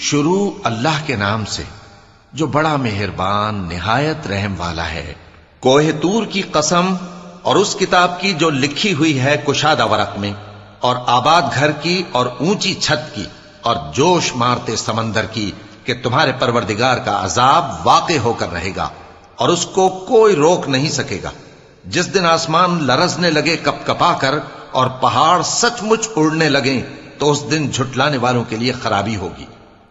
شروع اللہ کے نام سے جو بڑا مہربان نہایت رحم والا ہے۔ کوہ طور کی قسم اور اس کتاب کی جو لکھی ہوئی ہے کشادہ ورق میں، اور آباد گھر کی اور اونچی چھت کی، اور جوش مارتے سمندر کی کہ تمہارے پروردگار کا عذاب واقع ہو کر رہے گا اور اس کو کوئی روک نہیں سکے گا۔ جس دن آسمان لرزنے لگے کپ کپا کر اور پہاڑ سچ مچ اڑنے لگیں تو اس دن جھٹلانے والوں کے لیے خرابی ہوگی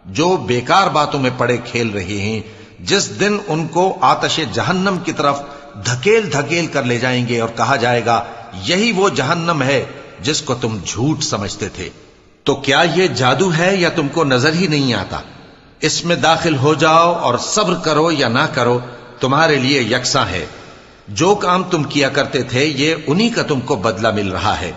جو بیکار باتوں میں پڑے کھیل رہے ہیں۔ جس دن ان کو آتش جہنم کی طرف دھکیل دھکیل کر لے جائیں گے اور کہا جائے گا یہی وہ جہنم ہے جس کو تم جھوٹ سمجھتے تھے۔ تو کیا یہ جادو ہے یا تم کو نظر ہی نہیں آتا؟ اس میں داخل ہو جاؤ اور صبر کرو یا نہ کرو تمہارے لیے یکساں ہے۔ جو کام تم کیا کرتے تھے یہ انہی کا تم کو بدلہ مل رہا ہے۔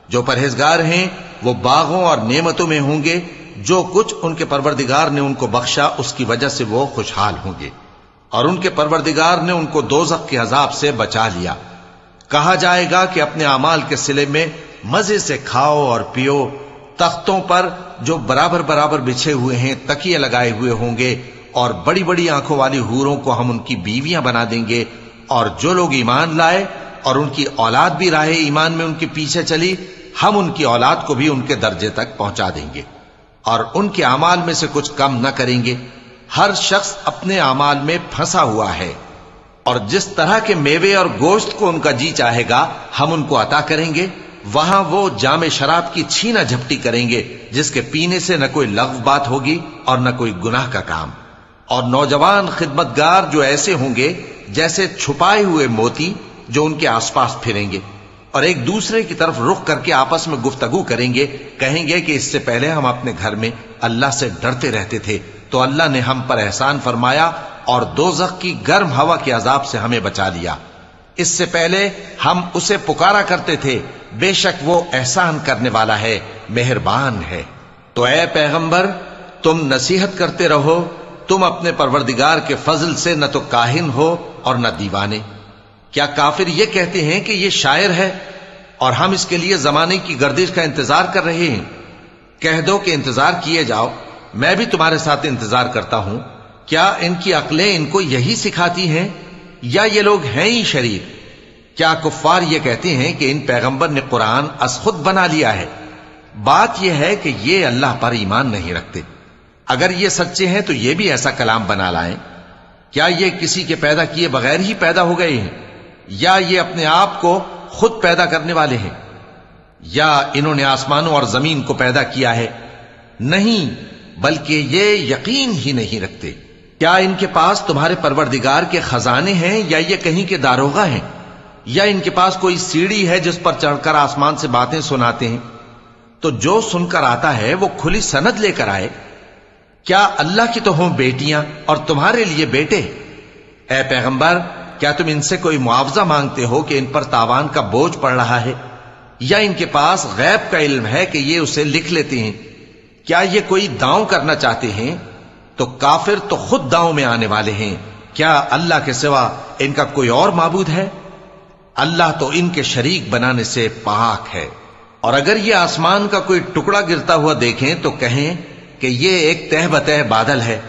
جو پرہیزگار ہیں وہ باغوں اور نعمتوں میں ہوں گے، جو کچھ ان کے پروردگار نے ان کو بخشا اس کی وجہ سے وہ خوشحال ہوں گے، اور ان کے پروردگار نے ان کو دوزخ کے عذاب سے بچا لیا۔ کہا جائے گا کہ اپنے اعمال کے صلے میں مزے سے کھاؤ اور پیو، تختوں پر جو برابر برابر بچھے ہوئے ہیں تکیے لگائے ہوئے ہوں گے، اور بڑی بڑی آنکھوں والی حوروں کو ہم ان کی بیویاں بنا دیں گے، اور جو لوگ ایمان لائے اور ان کی اولاد بھی راہ ایمان میں ان کے پیچھے چلی، ہم ان کی اولاد کو بھی ان کے درجے تک پہنچا دیں گے اور ان کے اعمال میں سے کچھ کم نہ کریں گے۔ ہر شخص اپنے اعمال میں پھنسا ہوا ہے، اور جس طرح کے میوے اور گوشت کو ان کا جی چاہے گا ہم ان کو عطا کریں گے۔ وہاں وہ جام شراب کی چھینا جھپٹی کریں گے جس کے پینے سے نہ کوئی لغو بات ہوگی اور نہ کوئی گناہ کا کام، اور نوجوان خدمتگار جو ایسے ہوں گے جیسے چھپائے ہوئے موتی جو ان کے آس پاس پھریں گے اور ایک دوسرے کی طرف رخ کر کے آپس میں گفتگو کریں گے، کہیں گے کہ اس سے پہلے ہم اپنے گھر میں اللہ سے ڈرتے رہتے تھے تو اللہ نے ہم پر احسان فرمایا اور دوزخ کی گرم ہوا کے عذاب سے ہمیں بچا لیا۔ اس سے پہلے ہم اسے پکارا کرتے تھے، بے شک وہ احسان کرنے والا ہے، مہربان ہے۔ تو اے پیغمبر تم نصیحت کرتے رہو، تم اپنے پروردگار کے فضل سے نہ تو کاہن ہو اور نہ دیوانے۔ کیا کافر یہ کہتے ہیں کہ یہ شاعر ہے اور ہم اس کے لیے زمانے کی گردش کا انتظار کر رہے ہیں؟ کہہ دو کہ انتظار کیے جاؤ، میں بھی تمہارے ساتھ انتظار کرتا ہوں۔ کیا ان کی عقلیں ان کو یہی سکھاتی ہیں یا یہ لوگ ہیں ہی شریر؟ کیا کفار یہ کہتے ہیں کہ ان پیغمبر نے قرآن از خود بنا لیا ہے؟ بات یہ ہے کہ یہ اللہ پر ایمان نہیں رکھتے۔ اگر یہ سچے ہیں تو یہ بھی ایسا کلام بنا لائیں۔ کیا یہ کسی کے پیدا کیے بغیر ہی پیدا ہو گئے ہیں یا یہ اپنے آپ کو خود پیدا کرنے والے ہیں؟ یا انہوں نے آسمانوں اور زمین کو پیدا کیا ہے؟ نہیں، بلکہ یہ یقین ہی نہیں رکھتے۔ کیا ان کے پاس تمہارے پروردگار کے خزانے ہیں یا یہ کہیں کے داروغہ ہیں؟ یا ان کے پاس کوئی سیڑھی ہے جس پر چڑھ کر آسمان سے باتیں سناتے ہیں؟ تو جو سن کر آتا ہے وہ کھلی سند لے کر آئے۔ کیا اللہ کی تو ہوں بیٹیاں اور تمہارے لیے بیٹے؟ اے پیغمبر کیا تم ان سے کوئی معاوضہ مانگتے ہو کہ ان پر تاوان کا بوجھ پڑ رہا ہے، یا ان کے پاس غیب کا علم ہے کہ یہ اسے لکھ لیتے ہیں؟ کیا یہ کوئی داؤں کرنا چاہتے ہیں؟ تو کافر تو خود داؤں میں آنے والے ہیں۔ کیا اللہ کے سوا ان کا کوئی اور معبود ہے؟ اللہ تو ان کے شریک بنانے سے پاک ہے۔ اور اگر یہ آسمان کا کوئی ٹکڑا گرتا ہوا دیکھیں تو کہیں کہ یہ ایک تہ بتہ بادل ہے،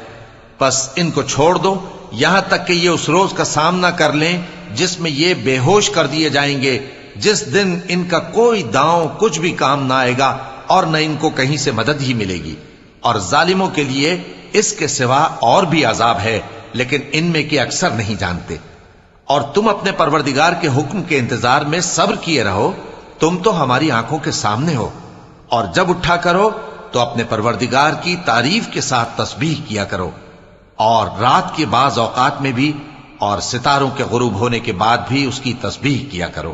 پس ان کو چھوڑ دو یہاں تک کہ یہ اس روز کا سامنا کر لیں جس میں یہ بے ہوش کر دیے جائیں گے، جس دن ان کا کوئی داؤں کچھ بھی کام نہ آئے گا اور نہ ان کو کہیں سے مدد ہی ملے گی۔ اور ظالموں کے لیے اس کے سوا اور بھی عذاب ہے، لیکن ان میں کے اکثر نہیں جانتے۔ اور تم اپنے پروردگار کے حکم کے انتظار میں صبر کیے رہو، تم تو ہماری آنکھوں کے سامنے ہو، اور جب اٹھا کرو تو اپنے پروردگار کی تعریف کے ساتھ تسبیح کیا کرو، اور رات کے بعض اوقات میں بھی اور ستاروں کے غروب ہونے کے بعد بھی اس کی تسبیح کیا کرو۔